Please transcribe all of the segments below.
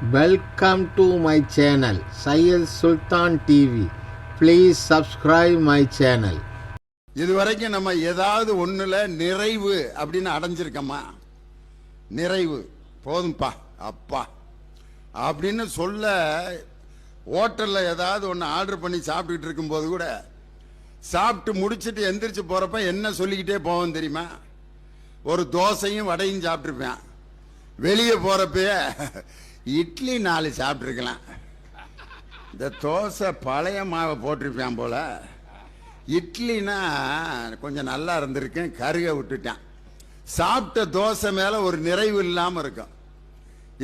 Welcome to my channel Syed Sultan TV. Please subscribe my channel. இதுவரைக்கும் நம்ம ஏதாவது ஒண்ணுல நிறைவு அப்படின்னு அடைஞ்சிருக்கோமா? நிறைவு போதும்பா அப்பா அப்படின்னு சொல்ல ஹோட்டல்ல ஏதாவது ஒன்று ஆர்டர் பண்ணி சாப்பிட்டுக்கிட்டு இருக்கும்போது கூட சாப்பிட்டு முடிச்சுட்டு எந்திரிச்சு போறப்ப என்ன சொல்லிக்கிட்டே போவோம் தெரியுமா? ஒரு தோசையும் வடையும் சாப்பிட்டுருப்பேன். வெளியே போறப்ப இட்லி 4 சாப்பிட்டுருக்கலாம். இந்த தோசை பழைய மாவை போட்டிருப்பேன் போல, இட்லினா கொஞ்சம் நல்லா இருந்திருக்கேன், கருக விட்டுட்டேன். சாப்பிட்ட தோசை மேல ஒரு நிறைவு இல்லாம இருக்கும்.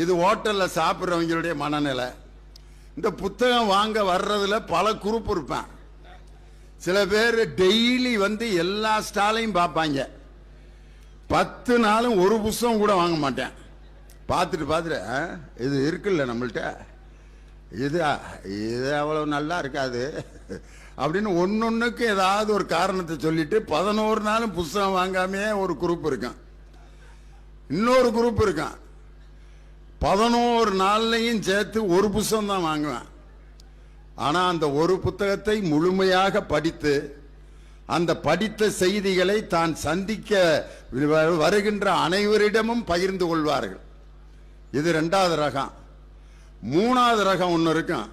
இது ஹோட்டல்ல சாப்பிட்றவங்களுடைய மனநிலை. இந்த புத்தகம் வாங்க வர்றதுல பல குரூப் இருப்பான். சில பேர் டெய்லி வந்து எல்லா ஸ்டாலையும் பார்ப்பாங்க. 10 நாளும் ஒரு புத்தகம் கூட வாங்க மாட்டேன். பார்த்துட்டு இது இருக்குல்ல நம்மள்கிட்ட, இது அவ்வளவு நல்லா இருக்காது அப்படின்னு ஒன்னொன்னுக்கு ஏதாவது ஒரு காரணத்தை சொல்லிட்டு 11 நாளும் புத்தகம் வாங்காமே ஒரு குரூப் இருக்கான். இன்னொரு குரூப் இருக்கான், 11 நாள்லையும் சேர்த்து ஒரு புத்தகம் தான் வாங்குவேன். ஆனா அந்த ஒரு புத்தகத்தை முழுமையாக படித்து அந்த படித்த செய்திகளை தான் சந்திக்க வருகின்ற அனைவரிடமும் பகிர்ந்து கொள்வார்கள். இது 2வது ரகம். 3வது ரகம் ஒன்று இருக்கும்.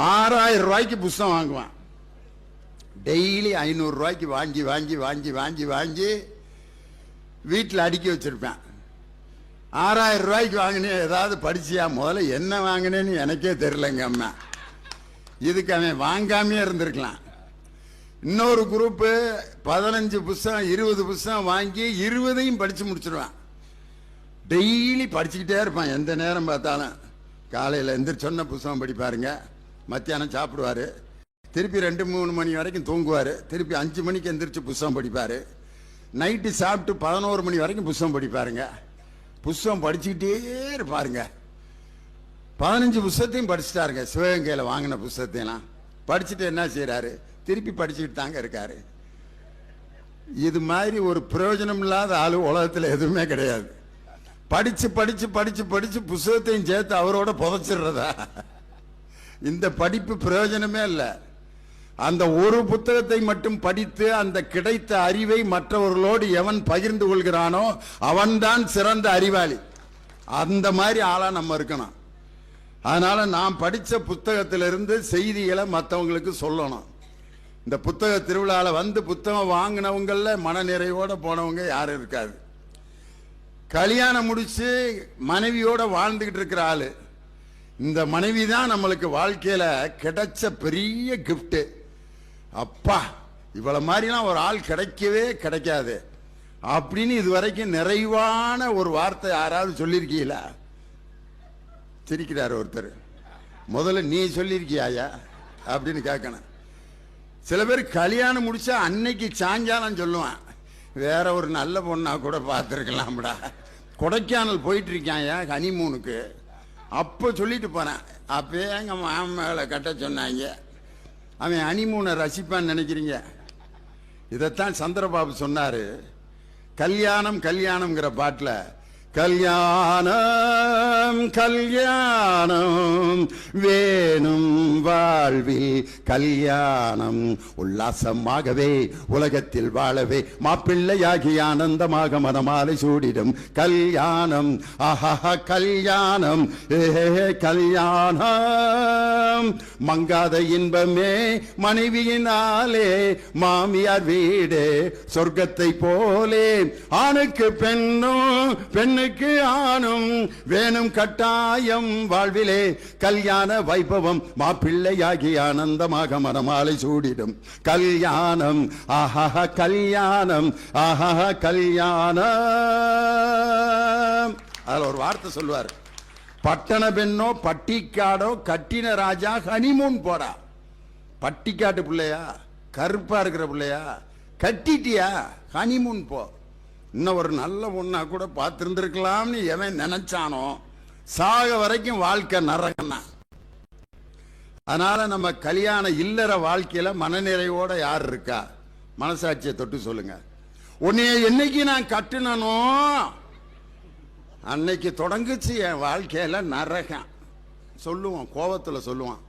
6000 ரூபாய்க்கு புத்தகம் வாங்குவான். டெய்லி 500 ரூபாய்க்கு வாங்கி வாங்கி வாங்கி வாங்கி வாங்கி வீட்டில் அடுக்கி வச்சிருப்பேன். 6000 ரூபாய்க்கு வாங்கினேன், ஏதாவது படிச்சியா? முதல்ல என்ன வாங்கினேன்னு எனக்கே தெரியலங்க அம்மா. இதுக்கு அவன் வாங்காமே இருந்திருக்கலாம். இன்னொரு குரூப்பு 15 புத்தகம் 20 புத்தகம் வாங்கி 20ஐயும் படிச்சு முடிச்சிருவான். டெய்லி படிச்சுக்கிட்டே இருப்பான். எந்த நேரம் பார்த்தாலும் காலையில் எந்திரிச்சொன்ன புத்தகம் படிப்பாருங்க, மத்தியானம் சாப்பிடுவாரு, திருப்பி 2-3 மணி வரைக்கும் தூங்குவார், திருப்பி 5 மணிக்கு எந்திரிச்சு புத்தகம் படிப்பார், நைட்டு சாப்பிட்டு 11 மணி வரைக்கும் புத்தகம் படிப்பாருங்க. புத்தகம் படிச்சுக்கிட்டே இருப்பாருங்க. 15 புத்தகத்தையும் படிச்சுட்டாருங்க. சிவகங்கையில் வாங்கின புத்தகத்தையெல்லாம் படிச்சுட்டு என்ன செய்யறாரு? திருப்பி படிச்சுக்கிட்டு தாங்க இருக்காரு. இது மாதிரி ஒரு பிரயோஜனம் இல்லாத ஆளு உலகத்தில் எதுவுமே கிடையாது. படிச்சு படிச்சு படிச்சு படிச்சு புத்தகத்தையும் சேர்த்து அவரோட புதைச்சிடுறதா? இந்த படிப்பு பிரயோஜனமே இல்லை. அந்த ஒரு புத்தகத்தை மட்டும் படித்து அந்த கிடைத்த அறிவை மற்றவர்களோடு எவன் பகிர்ந்து கொள்கிறானோ அவன்தான் சிறந்த அறிவாளி. அந்த மாதிரி ஆளா நம்ம இருக்கணும். அதனால நாம் படிச்ச புத்தகத்திலிருந்து செய்திகளை மற்றவங்களுக்கு சொல்லணும். இந்த புத்தக திருவிழாவில் வந்து புத்தகம் வாங்கினவங்கள மனநிறைவோட போனவங்க யாரும் இருக்காது. கல்யாணம் முடிச்சு மனைவியோட வாழ்ந்துகிட்டு இருக்கிற ஆளு, இந்த மனைவி தான் நம்மளுக்கு வாழ்க்கையில கிடைச்ச பெரிய கிஃப்ட். அப்பா, இவ்வளவு மாதிரிலாம் ஒரு ஆள் கிடைக்கவே கிடைக்காது அப்படின்னு இதுவரைக்கும் நிறைவான ஒரு வார்த்தை யாராவது சொல்லியிருக்கீங்களா? சிரிக்கிறார் ஒருத்தர். முதல்ல நீ சொல்லியிருக்கியாயா அப்படின்னு கேட்கணும். சில பேர் கல்யாணம் முடிச்சா அன்னைக்கு சாயங்காலம் சொல்லுவான், வேற ஒரு நல்ல பொண்ணா கூட பார்த்துருக்கலாம்டா, கொடைக்கானல் போயிட்டு இருக்காயா ஹனிமூனுக்கு, அப்போ சொல்லிட்டு போனேன். அப்பயே எங்கள் மாமகளை கட்ட சொன்னாங்க. அவன் ஹனிமூனை ரசிப்பான்னு நினைக்கிறீங்க? இதைத்தான் சந்திரபாபு சொன்னாரு கல்யாணம் கல்யாணம்ங்கிற பாட்டில். கல்யாணம் கல்யாணம் வேணும் வாழ்வில் கல்யாணம், உல்லாசமாகவே உலகத்தில் வாழவே மாப்பிள்ளையாகி ஆனந்தமாக மனமாலை சூடிடும் கல்யாணம். ஆஹா கல்யாணம் கல்யாணம், மங்காத இன்பமே மனைவியினாலே மாமியார் வீடு சொர்க்கத்தை போலே, ஆணுக்கு பெண்ணும் பெண்ணுக்கு ஆணும் வேணும் கட்டாயம் வாழ்விலே கல்யாண வைபவம் மாப்பிள்ளையாகி ஆனந்தமாக மனமாலை சூடிடும் கல்யாணம். ஆஹா கல்யாணம் ஆஹா கல்யாணம். அதுல ஒரு வார்த்தை சொல்லுவார், பட்டண பெண்ணோ பட்டிக்காடோ கட்டின ராஜா ஹனிமூன் போடா. பட்டிக்காட்டு பிள்ளையா, கருப்பா இருக்கிற பிள்ளையா, கட்டிட்டியா ஹனிமூன் போ. இன்னும் ஒரு நல்ல பொண்ணா கூட பார்த்திருந்திருக்கலாம்னு எவன் நினைச்சானோ சாக வரைக்கும் வாழ்க்கை நரகன்னா. அதனால நம்ம கல்யாண இல்லற வாழ்க்கையில மனநிறைவோட யார் இருக்கா? மனசாட்சியை தொட்டு சொல்லுங்க. உன்னைய என்னைக்கு நான் கட்டுனனோ அன்னைக்கு தொடங்குச்சு என் வாழ்க்கையில நரகம். சொல்லுவான், கோபத்தில் சொல்லுவான்.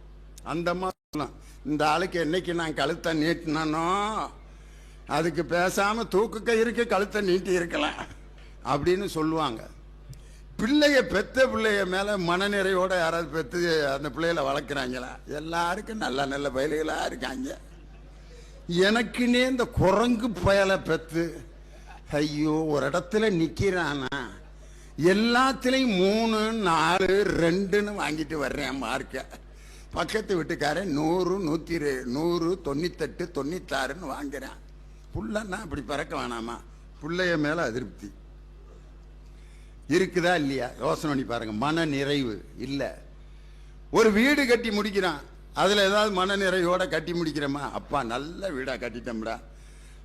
அந்த மாதிரி இந்த ஆளுக்கு என்னைக்கு நான் கழுத்தை நீட்டினோ அதுக்கு பேசாம தூக்கு கயிறுக்கு கழுத்தை நீட்டி இருக்கலாம் அப்படின்னு சொல்லுவாங்க. பிள்ளைய பெத்த பிள்ளைய மேல மனநிறைவோட யாராவது பெற்று அந்த பிள்ளைகளை வளர்க்குறாங்களா? எல்லாருக்கும் நல்ல நல்ல பயல்களா இருக்காங்க. எனக்குன்னே இந்த குரங்கு பயலை பெற்று ஐயோ ஒரு இடத்துல நிக்கிறானா எல்லாத்துலயும் 3, 4, 2ன்னு வாங்கிட்டு வர்றேன் மார்க்க. பக்கத்து வீட்டுக்காரன் 100, 100, 98, 96ன்னு வாங்குறேன். புள்ளன்னா அப்படி பறக்க வேணாமா? பிள்ளைய மேல அதிருப்தி இருக்குதா இல்லையா? யோசனை பண்ணி பாருங்க. மன நிறைவு இல்ல. ஒரு வீடு கட்டி முடிக்கிறான், அதுல ஏதாவது மன நிறைவோட கட்டி முடிக்கிறோமா? அப்பா நல்ல வீடா கட்டிட்டோம்டா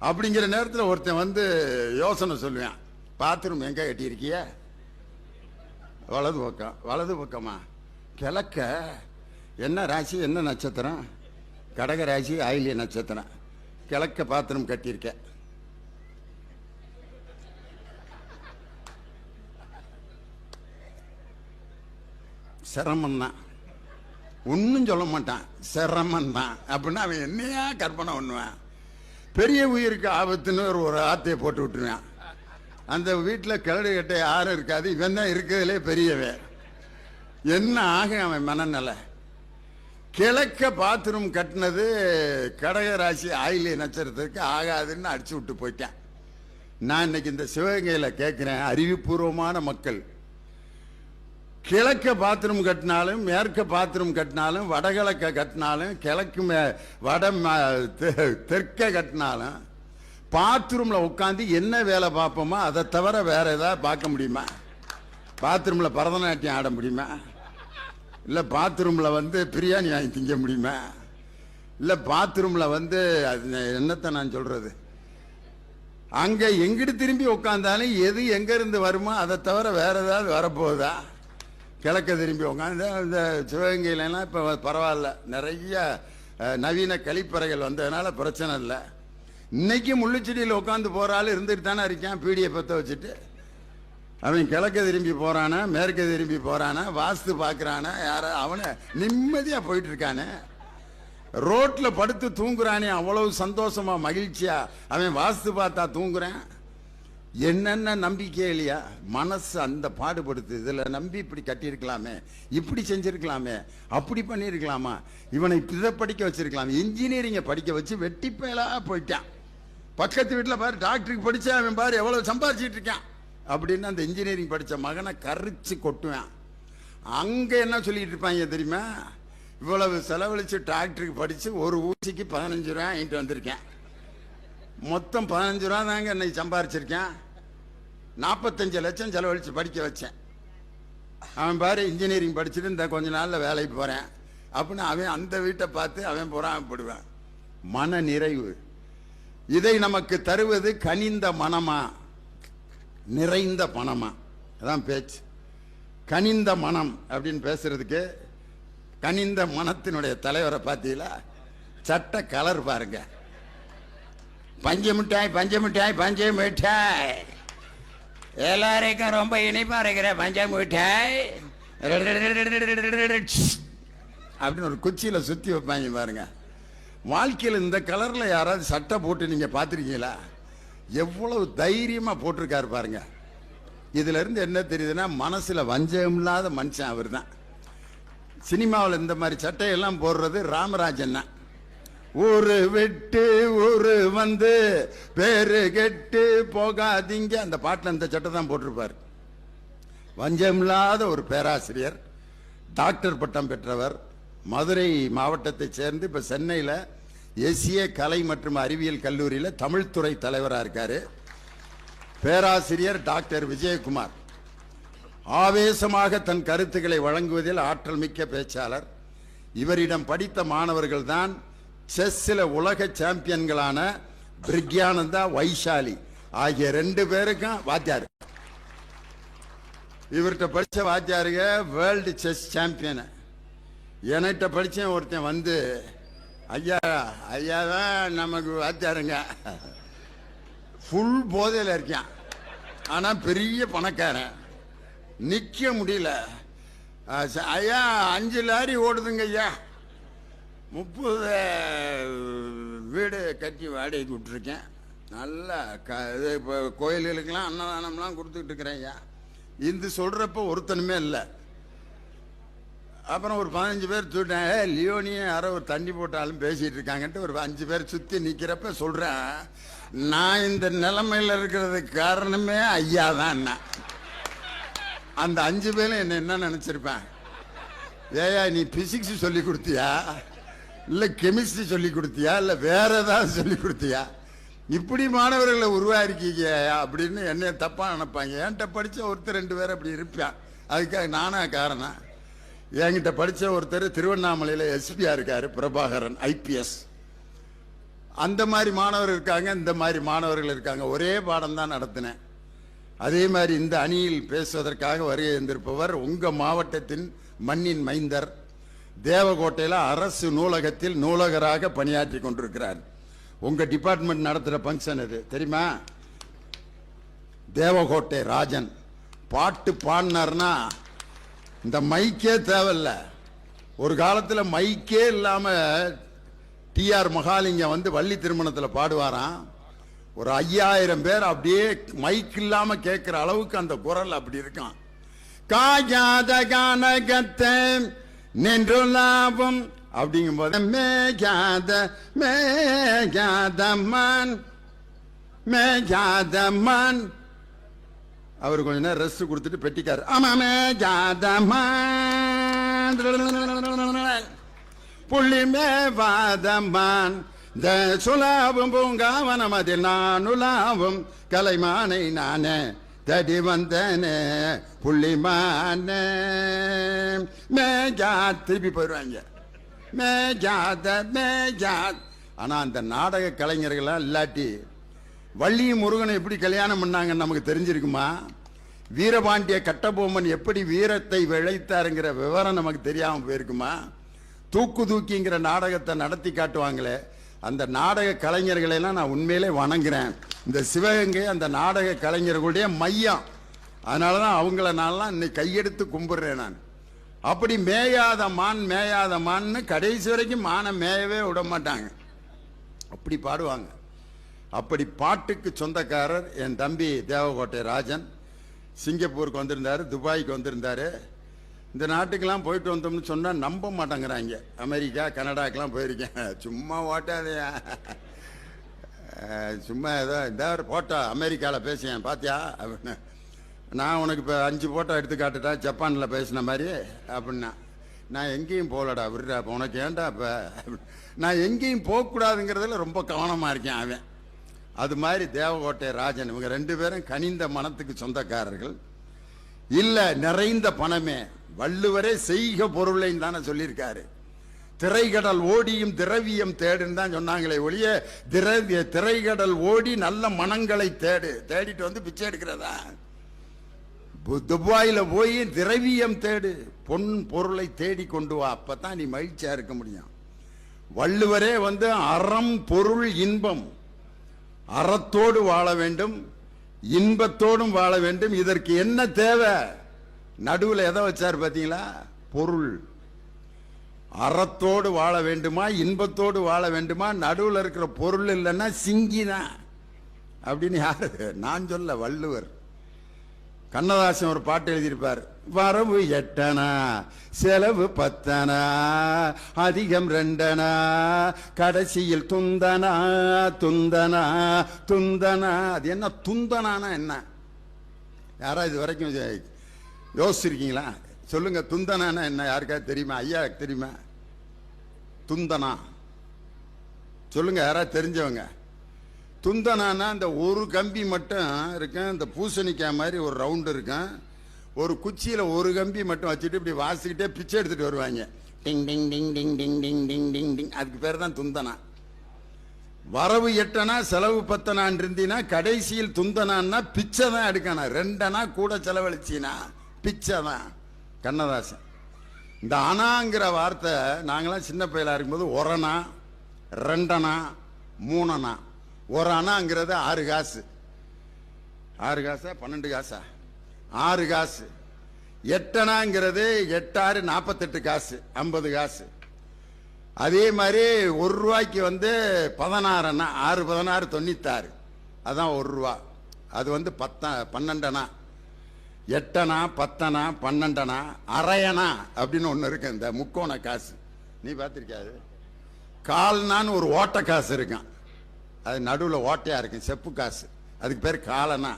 அப்படிங்கிற நேரத்தில் ஒருத்தன் வந்து யோசனை சொல்லுவேன், பாத்ரூம் எங்க கட்டியிருக்கிய? வலது பக்கம். வலது பக்கமா? கிழக்க. என்ன ராசி, என்ன நட்சத்திரம்? கடக ராசி, ஆயிலிய நட்சத்திரம். கிழக்க பாத்ரூம் கட்டியிருக்க. சிரமம்தான், ஒன்னும் சொல்ல மாட்டான். சிரமம்தான் அப்படின்னா அவன் என்னையா கற்பனை பண்ணுவான்? பெரிய உயிருக்கு ஆபத்துன்னு ஒரு ஆத்தையை போட்டு விட்டுருவான். அந்த வீட்டில் கிளடு கட்ட யாரும் இருக்காது, இவன் தான் இருக்கிறதுலே பெரியவன். என்ன ஆக அவன் மனநிலை? கிழக்க பாத்ரூம் கட்டினது கடகராசி ஆயிலிய நட்சத்திரத்துக்கு ஆகாதுன்னு அடிச்சு விட்டு போயிட்டேன். நான் இன்னைக்கு இந்த சிவகங்கையில் கேட்கிறேன், அறிவுபூர்வமான மக்கள், கிழக்க பாத்ரூம் கட்டினாலும் மேற்க பாத்ரூம் கட்டினாலும் வடகிழக்க கட்டினாலும் கிழக்கு தெற்க கட்டினாலும் பாத்ரூம்ல உட்காந்து என்ன வேலை பார்ப்போமா? அதை தவிர வேற ஏதாவது பார்க்க முடியுமா? பாத்ரூம்ல பரதநாட்டியம் ஆட முடியுமா? இல்ல பாத்ரூம்ல வந்து பிரியாணி வாங்கி திங்க முடியுமா? இல்ல பாத்ரூம்ல வந்து என்னத்தை நான் சொல்றது, அங்க எங்கிட்டு திரும்பி உட்காந்தாலும் எது எங்க இருந்து வருமோ அதை தவிர வேற ஏதாவது வரப்போகுதா? கிழக்க திரும்பி உட்காந்து இந்த சிவகங்கையிலாம் இப்போ பரவாயில்ல, நிறைய நவீன கழிப்பறைகள் வந்ததுனால பிரச்சனை இல்லை. இன்னைக்கு முள்ளுச்செடியில் உட்காந்து போறாள் இருந்துட்டு தானே இருக்கான், பீடியை பற்ற வச்சுட்டு. அவன் கிழக்க திரும்பி போறானா மேற்க திரும்பி போறானா வாஸ்து பார்க்கறானா யார? அவனை நிம்மதியா போயிட்டு இருக்கானே. ரோட்ல படுத்து தூங்குறானே அவ்வளவு சந்தோஷமா மகிழ்ச்சியா. அவன் வாஸ்து பார்த்தா தூங்குறான். என்னென்ன நம்பிக்கை இல்லையா? மனசு அந்த பாடுபடுத்து. இதுல நம்பி இப்படி கட்டியிருக்கலாமே, இப்படி செஞ்சிருக்கலாமே, அப்படி பண்ணிருக்கலாமா, இவனை இதை படிக்க வச்சிருக்கலாம், இன்ஜினியரிங்க படிக்க வச்சு வெட்டி பயலா போயிட்டான். பக்கத்து வீட்டில் பாரு டாக்டருக்கு படிச்சா அவன் பாரு எவ்வளவு சம்பாதிச்சிட்டு இருக்கான் அப்படின்னு அந்த இன்ஜினியரிங் படிச்ச மகனை கரிச்சு கொட்டுவான். அங்க என்ன சொல்லிட்டு இருப்பாங்க தெரியுமா? இவ்வளவு செலவழிச்சு டாக்டருக்கு படிச்சு ஒரு ஊசிக்கு 15 ரூபா வாங்கிட்டு வந்திருக்கேன், மொத்தம் 15 ரூபா தாங்க இன்னைக்கு சம்பாரிச்சிருக்கேன், 45 லட்சம் செலவழிச்சு படிக்க வச்சேன். அவன் பாரு இன்ஜினியரிங் படிச்சுட்டு இந்த கொஞ்ச நாள்ல வேலைக்கு போறேன் அப்படின்னு அவன் அந்த வீட்டை பார்த்து அவன் பொறாமப்படுவான். மன நிறைவு. இதை நமக்கு தருவது கனிந்த மனமா நிறைந்த பணமா? அதான் பேச்சு. கனிந்த மனம் அப்படின்னு பேசுறதுக்கு கனிந்த மனத்தினுடைய தலைவரை பார்த்தீங்களா? சட்ட கலர் பாருங்க. பஞ்சு மிட்டாய், பஞ்சு மிட்டாய், பஞ்சு மிட்டாய், எல்லாருக்கும் ரொம்ப இனிப்பா இருக்கிற பஞ்ச மிட்டாய் அப்படின்னு ஒரு குச்சியில சுத்தி வைப்பாங்க பாருங்க. வாழ்க்கையில் இந்த கலர்ல யாராவது சட்டை போட்டு நீங்க பாத்திருக்கீங்களா? எவ்வளவு தைரியமா போட்டிருக்காரு பாருங்க. இதுல இருந்து என்ன தெரியுதுன்னா மனசுல வஞ்சகம் இல்லாத மனுஷன் அவர் தான். சினிமாவில் இந்த மாதிரி சட்டையெல்லாம் போடுறது ராமராஜன் தான். ஒரு வெட்டு ஒரு வந்து பேரு கெட்டு போகாதீங்க, அந்த பாட்டில் அந்த சட்டை தான் போட்டிருப்பார். வஞ்சமில்லாத ஒரு பேராசிரியர், டாக்டர் பட்டம் பெற்றவர், மதுரை மாவட்டத்தை சேர்ந்து இப்ப சென்னையில தேசிய கலை மற்றும் அறிவியல் கல்லூரியில் தமிழ்துறை தலைவராக இருக்காரு. பேராசிரியர் டாக்டர் விஜயகுமார் ஆவேசமாக தன் கருத்துக்களை வழங்குவதில் ஆற்றல் மிக்க பேச்சாளர். இவரிடம் படித்த மாணவர்கள் தான் செஸ்ஸில் உலக சாம்பியன்களான பிரிக்யானந்தா, வைஷாலி ஆகிய 2 பேருக்கும் வாத்தியார். இவர்கிட்ட படிச்ச வாத்தியாருங்க வேர்ல்டு செஸ் சாம்பியன். என்கிட்ட படிச்ச ஒருத்தன் வந்து ஐயா ஐயா தான் நமக்கு வாத்தியாருங்க, ஃபுல் போதையில் இருக்கான், ஆனா பெரிய பணக்காரன். நிக்க முடியல. ஐயா 5 லாரி ஓடுதுங்க ஐயா, 30 வீடு கட்டி வாடகைக்கு விட்டுருக்கேன். நல்லா இது இப்போ கோயில்களுக்கெல்லாம் அன்னதானம்லாம் கொடுத்துக்கிட்டு இருக்கிறேன் ஐயா. இந்த சொல்கிறப்ப ஒருத்தனுமே இல்லை. அப்புறம் ஒரு 15 பேர் தூட்டேன், லியோனியே யாரோ ஒரு தண்ணி போட்டாலும் பேசிகிட்டு இருக்காங்கன்ட்டு ஒரு 5 பேர் சுற்றி நிற்கிறப்ப சொல்கிறேன், நான் இந்த நிலைமையில் இருக்கிறதுக்கு காரணமே ஐயா தான். அந்த 5 பேரும் என்ன நினச்சிருப்பேன், ஏயா நீ பிசிக்ஸ் சொல்லி கொடுத்தியா, இல்லை கெமிஸ்ட்ரி சொல்லி கொடுத்தியா, இல்லை வேற ஏதாவது சொல்லி கொடுத்தியா, இப்படி மாணவர்களை உருவாக்கிக்க அப்படின்னு என்னைய தப்பாக நினைப்பாங்க. என்கிட்ட படித்த ஒருத்தர் 2 பேர் அப்படி இருப்பான். அதுக்காக நானா காரணம். என்கிட்ட படித்த ஒருத்தர் திருவண்ணாமலையில் எஸ்பியா இருக்காரு, பிரபாகரன் IPS. அந்த மாதிரி மாணவர்கள் இருக்காங்க, இந்த மாதிரி மாணவர்கள் இருக்காங்க. ஒரே பாடம் தான் நடத்தினேன். அதே மாதிரி இந்த அணியில் பேசுவதற்காக வருகை இருந்திருப்பவர் உங்கள் மாவட்டத்தின் மண்ணின் மைந்தர், தேவகோட்டையில் அரசு நூலகத்தில் நூலகராக பணியாற்றி கொண்டிருக்கிறார். உங்கள் டிபார்ட்மெண்ட் நடத்துகிற ஃபங்க்ஷன் இது தெரியுமா? தேவகோட்டை ராஜன் பாட்டு பாடினார்னா இந்த மைக்கே தேவையில்ல. ஒரு காலத்தில் மைக்கே இல்லாமல் TR மகாலிங்கம் வந்து வள்ளி திருமணத்தில் பாடுவாராம். ஒரு 5000 பேர் அப்படியே மைக் இல்லாம கேட்கிற அளவுக்கு அந்த குரல் அப்படி இருக்கான். காயாத கானகத்தை நின்று லாபம் அப்படிங்கும் போது மேகாதமான் அவர் கொஞ்ச நேரம் ரெஸ்ட் கொடுத்துட்டு பெட்டிக்காரு. ஆமா மேகாதமான் புள்ளி மேவாதமான் இந்த சுலாவும் பூங்காவனம் அதில் நானுலாவும் கலைமானை நானே தடி வந்தனே புள்ளிமான மேஜா திருப்பி போயிடுவாங்க. மேஜாத மேஜாத். ஆனால் அந்த நாடக கலைஞர்களாம் இல்லாட்டி வள்ளியும் முருகனை எப்படி கல்யாணம் பண்ணாங்கன்னு நமக்கு தெரிஞ்சிருக்குமா? வீரபாண்டிய கட்டபொம்மன் எப்படி வீரத்தை விளைத்தாருங்கிற விவரம் நமக்கு தெரியாமல் போயிருக்குமா? தூக்கு தூக்கிங்கிற நாடகத்தை நடத்தி காட்டுவாங்களே, அந்த நாடக கலைஞர்களெல்லாம் நான் உண்மையிலே வணங்குறேன். இந்த சிவகங்கை அந்த நாடக கலைஞர்களுடைய மையம். அதனால தான் அவங்கள நான்லாம் இன்னைக்கு கையெடுத்து கும்பிடுறேன் நான். அப்படி மேயாத மான்னு கடைசி வரைக்கும் மானை மேயவே விட மாட்டாங்க. அப்படி பாடுவாங்க. அப்படி பாட்டுக்கு சொந்தக்காரர் என் தம்பி தேவகோட்டை ராஜன். சிங்கப்பூருக்கு வந்திருந்தாரு, துபாய்க்கு வந்திருந்தாரு. இந்த நாட்டுக்கெல்லாம் போயிட்டு வந்தோம்னு சொன்னால் நம்ப மாட்டேங்கிறாங்க. அமெரிக்கா கனடாக்கெல்லாம் போயிருக்கேன். சும்மா ஓட்டாதையா, சும்மா ஏதோ இந்த போட்டோ அமெரிக்காவில் பேசியேன் பார்த்தியா அப்படின்னு. நான் உனக்கு இப்போ 5 போட்டோ எடுத்து காட்டுட்டா ஜப்பானில் பேசின மாதிரி அப்படின்னா. நான் எங்கேயும் போகலடா விடுறா, உனக்கு ஏன்டா இப்போ நான் எங்கேயும் போகக்கூடாதுங்கிறதுல ரொம்ப கவனமாக இருக்கேன் அவன். அது மாதிரி தேவகோட்டை ராஜன் இவங்க 2 பேரும் கனிந்த மனத்துக்கு சொந்தக்காரர்கள். இல்லை நிறைந்த பணமே. வள்ளுவரே செய்க பொருளைன்னு தானே சொல்லியிருக்காரு. திரைகடல் ஓடியும் திரவியம் தேடுன்னு தான் சொன்னாங்களே ஒழிய திரைகடல் ஓடி நல்ல மனங்களை தேடிட்டு வந்து பிச்சை எடுக்கிறதா? துபாயில போய் திரவியம் தேடு, பொன் பொருளை தேடி கொண்டு வா, அப்பதான் நீ மகிழ்ச்சியா இருக்க முடியும். வள்ளுவரே வந்து அறம் பொருள் இன்பம், அறத்தோடு வாழ வேண்டும், இன்பத்தோடும் வாழ வேண்டும். இதற்கு என்ன தேவை? நடுவில் எதை வச்சார் பார்த்தீங்களா? பொருள். அறத்தோடு வாழ வேண்டுமா, இன்பத்தோடு வாழ வேண்டுமா? நடுவில் இருக்கிற பொருள் இல்லைன்னா சிங்கிதான் அப்படின்னு யாரு? நான் சொல்ல, வள்ளுவர். கண்ணதாசன் ஒரு பாட்டு எழுதியிருப்பார். வரவு 8 செலவு 10 அதிகம் 2 கடைசியில் துந்தனா துந்தனா துந்தனா. அது என்ன துந்தனானா என்ன? யாரா இது வரைக்கும் யோசிச்சிருக்கீங்களா? சொல்லுங்க, துந்தனானா என்ன? யாருக்காவது தெரியுமா? ஐயா தெரியுமா துந்தனா? சொல்லுங்க, யாராவது தெரிஞ்சவங்க. துந்தனானா அந்த ஒரு கம்பி மட்டும் இருக்கும், இந்த பூசணிக்காய் மாதிரி ஒரு ரவுண்டு இருக்கும், ஒரு குச்சியில் ஒரு கம்பி மட்டும் வச்சுட்டு இப்படி வாசிக்கிட்டே பிச்சை எடுத்துட்டு வருவாங்க. டிங் டிங் டிங் டிங் டிங் டிங் டிங் டிங் டிங். அதுக்கு பேர் தான் துந்தனா. வரவு 8 செலவு 10 இருந்தீங்கன்னா கடைசியில் துந்தனான்னா பிச்சை தான் எடுக்கணும். 2 கூட செலவழிச்சினா பிச்சை தான். கண்ணதாசன். இந்த அணாங்கிற வார்த்தை நாங்களாம் சின்ன பையலா இருக்கும்போது 1 2 3 ஒரு அணாங்கிறது 6 காசு. 6 காசா 12 காசா? 6 காசு. 8 8 48 காசு, 50 காசு. அதே மாதிரி ₹1 வந்து 16 அணா, 6 16 96, அதான் ₹1. அது வந்து 12 அணா, 8 அணா, 10 அணா, 12 அணா, அரை அணா அப்படின்னு ஒன்று இருக்கு. இந்த முக்கோண காசு நீ பார்த்திருக்காது. கால்னான்னு ஒரு ஓட்ட காசு இருக்கான், அது நடுவில் ஓட்டையா இருக்கும், செப்பு காசு, அதுக்கு பேர் காலனா.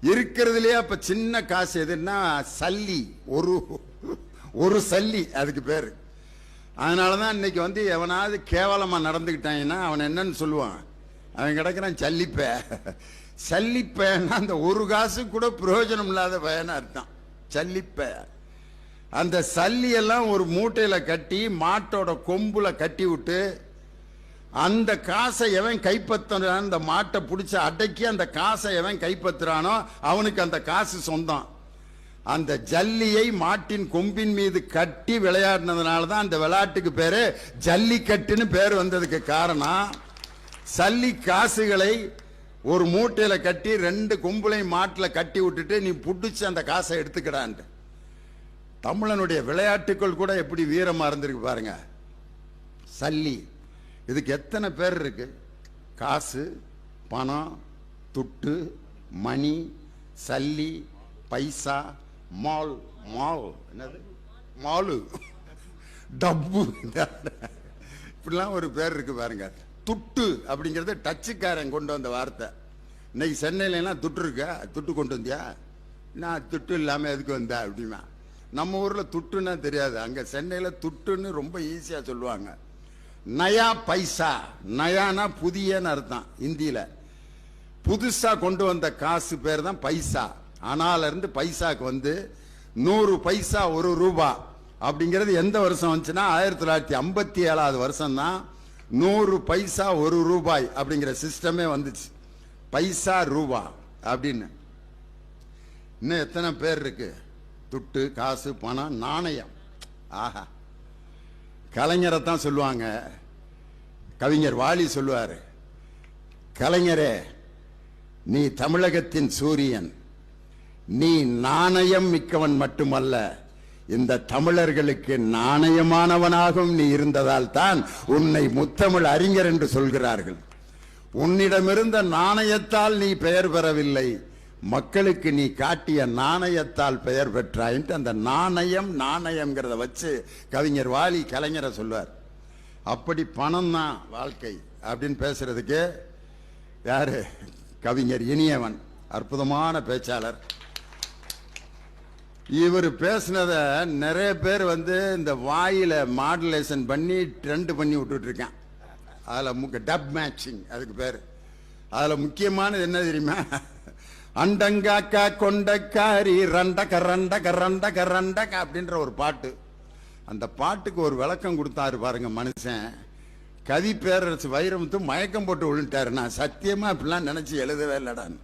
இருக்கிறதுலயே அப்ப சின்ன காசு எதுன்னா சல்லி, ஒரு சல்லி அதுக்கு பேரு. அதனாலதான் இன்னைக்கு வந்து எவனாவது கேவலமா நடந்துக்கிட்டாங்கன்னா அவன் என்னன்னு சொல்லுவான், அவன் கிடக்குறான் சல்லிப்ப. சல்லிப்பேன்னா அந்த ஒரு காசு கூட பிரயோஜனம் இல்லாத பயனா அர்த்தம் சல்லிப்ப. அந்த சல்லி எல்லாம் ஒரு மூட்டையில கட்டி மாட்டோட கொம்புல கட்டி விட்டு அந்த காசை எவன் கைப்பற்றான், அந்த மாட்டை பிடிச்ச அடக்கி அந்த காசை எவன் கைப்பற்றுறானோ அவனுக்கு அந்த காசு சொந்தம். அந்த ஜல்லியை மாட்டின் கொம்பின் மீது கட்டி விளையாடினதுனால தான் அந்த விளையாட்டுக்கு பேரு ஜல்லிக்கட்டுன்னு பேர் வந்ததுக்கு காரணம். சல்லி காசுகளை ஒரு மூட்டையில கட்டி 2 கொம்புலையும் மாட்டில் கட்டி விட்டுட்டு நீ புடிச்சு அந்த காசை எடுத்துக்கிடான்ட்டு. தமிழனுடைய விளையாட்டுக்கள் கூட எப்படி வீரமா இருந்திருக்கு பாருங்க. சல்லி, இதுக்கு எத்தனை பேர் இருக்கு? காசு, பணம், துட்டு, மணி, சல்லி, பைசா, மால், என்னது மாலு, டப்பு, இப்படிலாம் ஒரு பேர் இருக்கு பாருங்க. துட்டு அப்படிங்கிறது டச்சுக்காரன் கொண்டு வந்த வார்த்தை. இன்னைக்கு சென்னையில துட்டு இருக்கா, துட்டு கொண்டு வந்தியா, நான் துட்டு இல்லாம எதுக்கு வந்தா அப்படிமா. நம்ம ஊர்ல துட்டுன்னா தெரியாது, அங்க சென்னையில துட்டுன்னு ரொம்ப ஈஸியா சொல்லுவாங்க. நயா பைசா, நயானா புதியன்னு அர்த்தம் இந்தியில. புதுசா கொண்டு வந்த காசு பேர் தான் பைசா. ஆனால இருந்து பைசாக்கு வந்து 100 பைசா ₹1 அப்படிங்கிறது எந்த வருஷம் வந்துச்சுன்னா 1957 வருஷம் தான் 100 பைசா ₹1 அப்படிங்கிற சிஸ்டமே வந்துச்சு. பைசா ரூபா அப்படின்னு. இன்னும் எத்தனை பேர் இருக்கு? துட்டு, காசு, பணம், நாணயம். ஆஹா, கலைஞரை தான் சொல்லுவாங்க. கவிஞர் வாலி சொல்லுவாரு, கலைஞரே நீ தமிழகத்தின் சூரியன், நீ நாணயம் மிக்கவன் மட்டுமல்ல, இந்த தமிழர்களுக்கு நாணயமானவனாகவும் நீ இருந்ததால் தான் உன்னை முத்தமிழ் அறிஞர் என்று சொல்கிறார்கள். உன்னிடமிருந்த நாணயத்தால் நீ பெயர் பெறவில்லை, மக்களுக்கு நீ காட்டிய நாணயத்தால் பெயர் பெற்றாயின்ட்டு அந்த நாணயம்ங்கிறத வச்சு கவிஞர் வாலி கலைஞரை சொல்வார். அப்படி பணம் தான் வாழ்க்கை அப்படின்னு பேசுறதுக்கு யாரு? கவிஞர் இனியவன், அற்புதமான பேச்சாளர். இவர் பேசினத நிறைய பேர் வந்து இந்த வாயில மாடுலேஷன் பண்ணி ட்ரெண்ட் பண்ணி விட்டுட்டு இருக்கான். அதுல டப் மேட்சிங் அதுக்கு பேரு. அதுல முக்கியமானது என்ன தெரியுமா? அண்டங்காக்கா கொண்டக்காரி ரண்டக ரண்டக ரண்டக ரண்டக அப்படின்ற ஒரு பாட்டு. அந்த பாட்டுக்கு ஒரு விளக்கம் கொடுத்தாரு பாருங்க மனுஷன். கவி பேரரசு வைரமுத்து மயக்கம் போட்டு விழுந்துட்டாரு. நான் சத்தியமா அப்படிலாம் நினைச்சு எழுதவே இல்லடான்னு.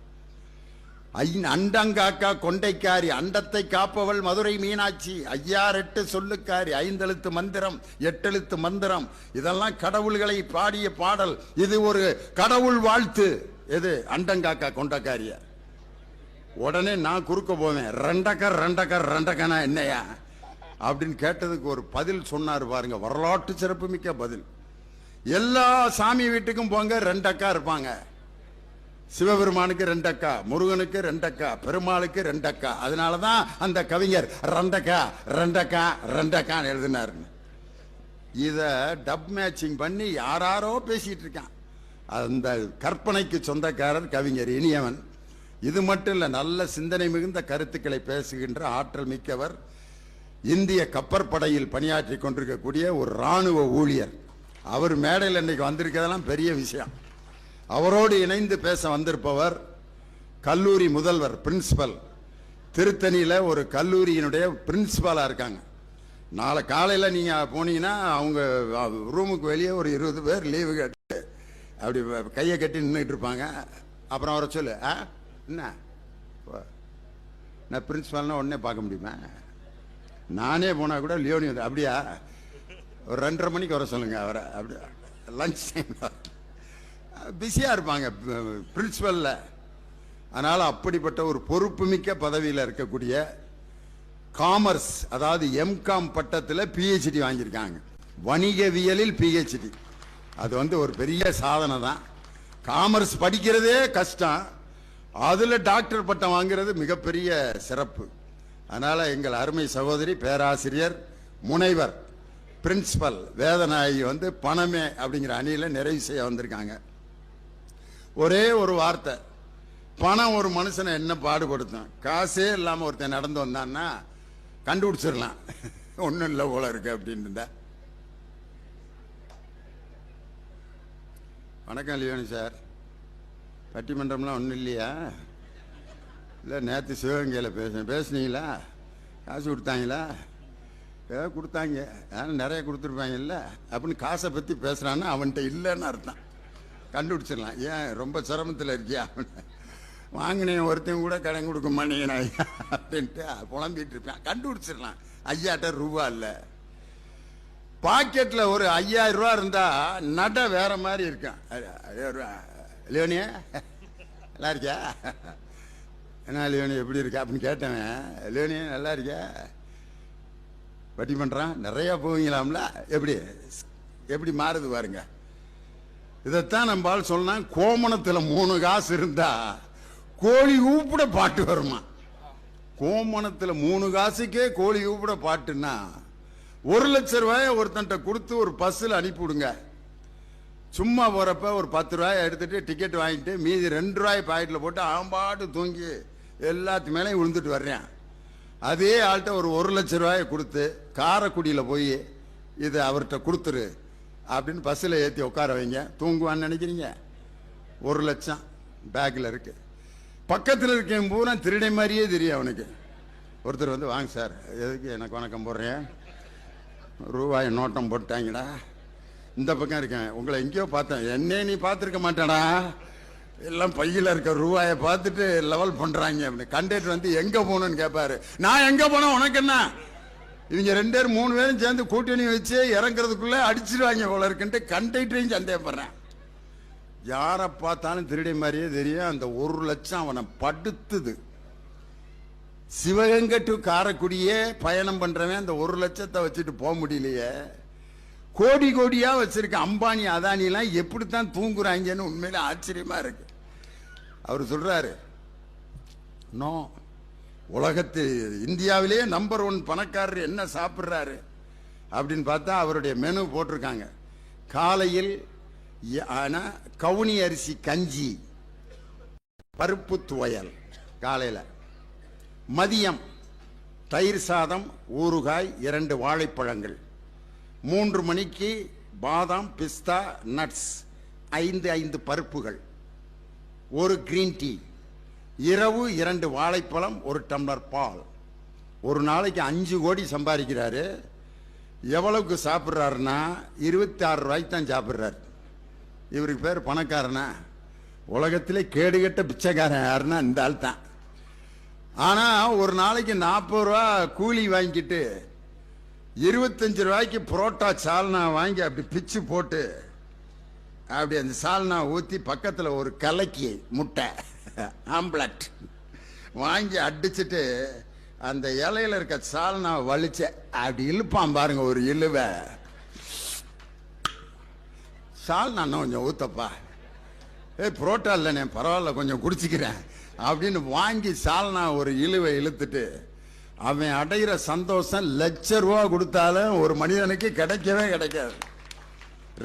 அண்டங்காக்கா கொண்டைக்காரி, அண்டத்தை காப்பவள் மதுரை மீனாட்சி, 6 சொல்லுக்காரி, 5 எழுத்து மந்திரம், 8 எழுத்து மந்திரம், இதெல்லாம் கடவுள்களை பாடிய பாடல். இது ஒரு கடவுள் வாழ்த்து. எது? அண்டங்காக்கா கொண்டைக்காரிய. உடனே நான் குறுக்க போவேன், ரெண்டக்கர் ரெண்டக்கர் ரெண்டக்கனா என்னையா அப்படின்னு கேட்டதுக்கு ஒரு பதில் சொன்னார் பாருங்க, வரலாற்று சிறப்பு மிக்க பதில். எல்லா சாமி வீட்டுக்கும் போங்க, 2 அக்கா இருப்பாங்க. சிவபெருமானுக்கு 2 அக்கா, முருகனுக்கு 2 அக்கா, பெருமாளுக்கு 2 அக்கா. அதனாலதான் அந்த கவிஞர் ரெண்டக்கா ரெண்டக்கா ரெண்டக்கான்னு எழுதினார். இத டப் மேட்சிங் பண்ணி யாராரோ பேசிட்டு இருக்கான். அந்த கற்பனைக்கு சொந்தக்காரர் கவிஞர் இனியவன். இது மட்டும் இல்ல, நல்ல சிந்தனை மிகுந்த கருத்துக்களை பேசுகின்ற ஆற்றல் மிக்கவர். இந்திய கப்பற்படையில் பணியாற்றி கொண்டிருக்கக்கூடிய ஒரு ராணுவ ஊழியர். அவர் மேடையில் இன்னைக்கு வந்திருக்கிறதெல்லாம் பெரிய விஷயம். அவரோடு இணைந்து பேச வந்திருப்பவர் கல்லூரி முதல்வர், பிரின்சிபல். திருத்தணியில ஒரு கல்லூரியினுடைய பிரின்சிபலா இருக்காங்க. நாளை காலையில நீங்க போனீங்கன்னா அவங்க ரூமுக்கு வெளியே ஒரு 20 பேர் லீவு கேட்டு அப்படி கையை கட்டி நின்றுட்டு இருப்பாங்க. அப்புறம் அவரை சொல்லு, என்ன நான் பிரின்சிபால்னா உடனே பார்க்க முடியுமா? நானே போனா கூட லியோனி வந்து அப்படியா ஒரு 2:30 மணிக்கு வர சொல்லுங்க அவரை. அப்படியா லஞ்ச் டைம் பிஸியா இருப்பாங்க பிரின்சிபல்ல. அதனால அப்படிப்பட்ட ஒரு பொறுப்புமிக்க பதவியில் இருக்கக்கூடிய காமர்ஸ், அதாவது எம்காம் பட்டத்தில் பிஹெச்டி வாங்கியிருக்காங்க. வணிகவியலில் பிஹெச்டி. அது ஒரு பெரிய சாதனை தான். காமர்ஸ் படிக்கிறதே கஷ்டம், அதுல டாக்டர் பட்டம் வாங்குறது மிகப்பெரிய சிறப்பு. அதனால எங்கள் அருமை சகோதரி பேராசிரியர் முனைவர் பிரின்சிபல் வேதநாயகி பணமே அப்படிங்கிற அணியில நிறைவு செய்ய வந்திருக்காங்க. ஒரே ஒரு வார்த்தை, பணம் ஒரு மனுஷனை என்ன பாடுபடுத்தும். காசே இல்லாம ஒருத்தன் நடந்து வந்தான்னா கண்டுபிடிச்சிடலாம், ஒன்றும் இல்லை போல இருக்கு அப்படின்னு. வணக்கம் லியோனி சார். பட்டிமன்றம்லாம் ஒன்றும் இல்லையா? இல்லை, நேற்று சிவகங்கையில் பேசுனீங்களா? காசு கொடுத்தாங்களா? ஏதோ கொடுத்தாங்க, ஆனால் நிறைய கொடுத்துருப்பாங்கல்ல அப்படின்னு காசை பற்றி பேசுகிறான்னா அவன்கிட்ட இல்லைன்னு அர்த்தம். கண்டுபிடிச்சிடலாம். ஏன் ரொம்ப சிரமத்தில் இருக்கியா? வாங்கினேன் ஒருத்தையும் கூட கடன் கொடுக்க மாட்டேங்கிறேன் ஐயா அப்படின்ட்டு புலம்பிட்டு இருப்பேன். கண்டுபிடிச்சிடலாம், ஐயாட்ட ரூபா இல்லை. பாக்கெட்டில் ஒரு 5000 ரூபா இருந்தா நட வேற மாதிரி இருக்கும். லியோனியா நல்லா இருக்கியா? என்ன லியோனி எப்படி இருக்கா அப்படின்னு கேட்டவன், லியோனியா நல்லா இருக்கியா? வட்டி பண்றான் நிறைய போவீங்களாம்ல, எப்படி எப்படி மாறுது பாருங்க. இதைத்தான் நம்மால் சொன்னா, கோமணத்தில் 3 காசு இருந்தா கோழி ஊப்பிட பாட்டு வருமா? கோமணத்தில் 3 காசுக்கே கோழி ஊப்பிட பாட்டுன்னா 1 லட்சம் ரூபாயை ஒருத்தன்ட்ட கொடுத்து ஒரு பஸ்ஸில் அனுப்பிவிடுங்க. சும்மா போறப்ப ஒரு 10 ரூபாயை எடுத்துட்டு டிக்கெட் வாங்கிட்டு மீதி 2 ரூபாய் பாக்கெட்டில் போட்டு ஆம்பாட்டு தூங்கி எல்லாத்து மேலேயும் விழுந்துட்டு வர்றேன். அதே ஆள்கிட்ட ஒரு 1 லட்சம் ரூபாயை கொடுத்து காரைக்குடியில் போய் இதை அவர்கிட்ட கொடுத்துரு அப்படின்னு பஸ்ஸில் ஏற்றி உட்கார வைங்க. தூங்குவான்னு நினைக்கிறீங்க? 1 லட்சம் பேக்கில் இருக்கு. பக்கத்தில் இருக்கேன் பூரா திருடை மாதிரியே தெரியும் அவனுக்கு. ஒருத்தர் வாங்க சார், எதுக்கு எனக்கு வணக்கம் போடுறேன், ரூபாய் நோட்டம் போட்டாங்கடா, இந்த பக்கம் இருக்கேன், உங்களை எங்கேயோ பார்த்தேன், என்னே நீ பார்த்துருக்க மாட்டேடா, எல்லாம் பையில் இருக்க ரூபாயை பார்த்துட்டு லெவல் பண்றாங்க அப்படின்னு. கண்டக்டர் எங்க போகணும்னு கேட்பாரு. நான் எங்க போனேன் உனக்கு என்ன? இவங்க 2 பேரும் 3 பேரும் சேர்ந்து கூட்டணி வச்சு இறங்குறதுக்குள்ள அடிச்சிருவாங்க போல இருக்குன்ட்டு கண்டக்டரையும் சந்தேகப்படுறேன். யாரை பார்த்தாலும் திருடை மாதிரியே தெரியும். அந்த 1 லட்சம் அவனை படுத்துது. சிவகங்கை டு காரைக்குடியே பயணம் பண்றவன் அந்த 1 லட்சத்தை வச்சுட்டு போக முடியலையே. கோடி கோடியா வச்சிருக்க அம்பானி அதானி எல்லாம் எப்படித்தான் தூங்குறாங்கன்னு உண்மையில ஆச்சரியமா இருக்கு. அவர் சொல்றாரு, நோ, உலகத்து இந்தியாவிலேயே நம்பர் 1 பணக்காரர் என்ன சாப்பிட்றாரு அப்படின்னு பார்த்தா அவருடைய மெனு போட்டிருக்காங்க. காலையில் கவுனி அரிசி கஞ்சி பருப்பு துவையல் காலையில், மதியம் தயிர் சாதம் ஊறுகாய் 2 வாழைப்பழங்கள், 3 மணிக்கு பாதாம் பிஸ்தா நட்ஸ் 5 பருப்புகள், 1 கிரீன் டீ, இரவு 2 வாழைப்பழம் 1 டம்ளர் பால். ஒரு நாளைக்கு 5 கோடி சம்பாதிக்கிறாரு. எவ்வளவுக்கு சாப்பிட்றாருன்னா 26 ரூபாய்க்கு தான் சாப்பிட்றாரு. இவருக்கு பேர் பணக்காரனா? உலகத்திலே கேடுகட்ட பிச்சைக்காரன் யாருன்னா இந்த ஆள் தான். ஆனா ஒரு நாளைக்கு 40 ரூபா கூலி வாங்கிட்டு 25 ரூபாய்க்கு புரோட்டா சால்னா வாங்கி அப்படி பிச்சு போட்டு அப்படி அந்த சால்னா ஊற்றி பக்கத்தில் ஒரு கலக்கி முட்டை ஆம்லெட் வாங்கி அடிச்சுட்டு அந்த இலையில இருக்க சால்னா வலிச்ச அப்படி இழுப்பான் பாருங்க. ஒரு இழுவை சால்னா கொஞ்சம் ஊத்தப்பா, புரோட்டா இல்லைண்ணே பரவாயில்ல கொஞ்சம் குடிச்சிக்கிறேன் அப்படின்னு வாங்கி சால்னா ஒரு இழுவை இழுத்துட்டு அவன் அடைகிற சந்தோஷம் லட்ச ரூபா கொடுத்தாலும் ஒரு மனிதனுக்கு கிடைக்கவே கிடைக்காது.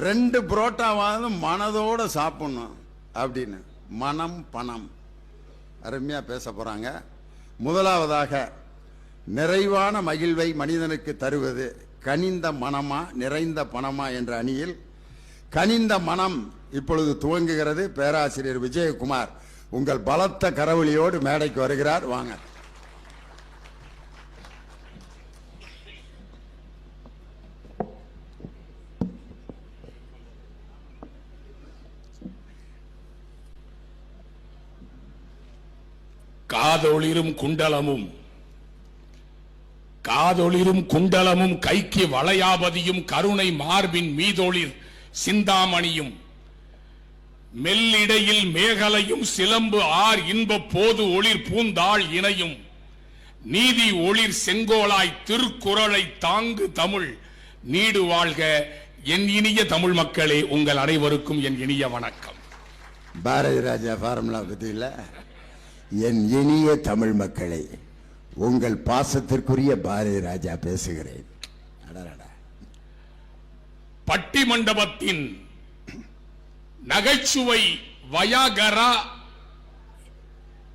2 புரோட்டாவாவது மனதோட சாப்பிடணும் அப்படின்னு. மனம் பணம் அருமையா பேச போறாங்க. முதலாவதாக, நிறைவான மகிழ்வை மனிதனுக்கு தருவது கனிந்த மனமா நிறைந்த பணமா என்ற அணியில் கனிந்த மனம் இப்பொழுது துவங்குகிறது. பேராசிரியர் விஜயகுமார் உங்கள் பலத்த கரவொலியோடு மேடைக்கு வருகிறார். வாங்க. காதொளிரும் குண்டலமும் கைக்கு வளையாபதியும் கருணை மார்பின் மீதொளிர் சிந்தாமணியும் மெல்லிடையில் மேகலையும் சிலம்பு ஆர் இன்ப போது ஒளிர் பூந்தாள் இணையும் நீதி ஒளிர் செங்கோலாய் திருக்குறளை தாங்கு தமிழ் நீடு வாழ்க. என் இனிய தமிழ் மக்களே, உங்கள் அனைவருக்கும் என் இனிய வணக்கம். பாரதி ராஜா ஃபார்முலா பத்தி இல்ல, என் இனிய தமிழ் மக்களை, உங்கள் பாசத்திற்குரிய பாரதி ராஜா பேசுகிறேன். பட்டிமண்டபத்தின் நகைச்சுவை வயாகரா,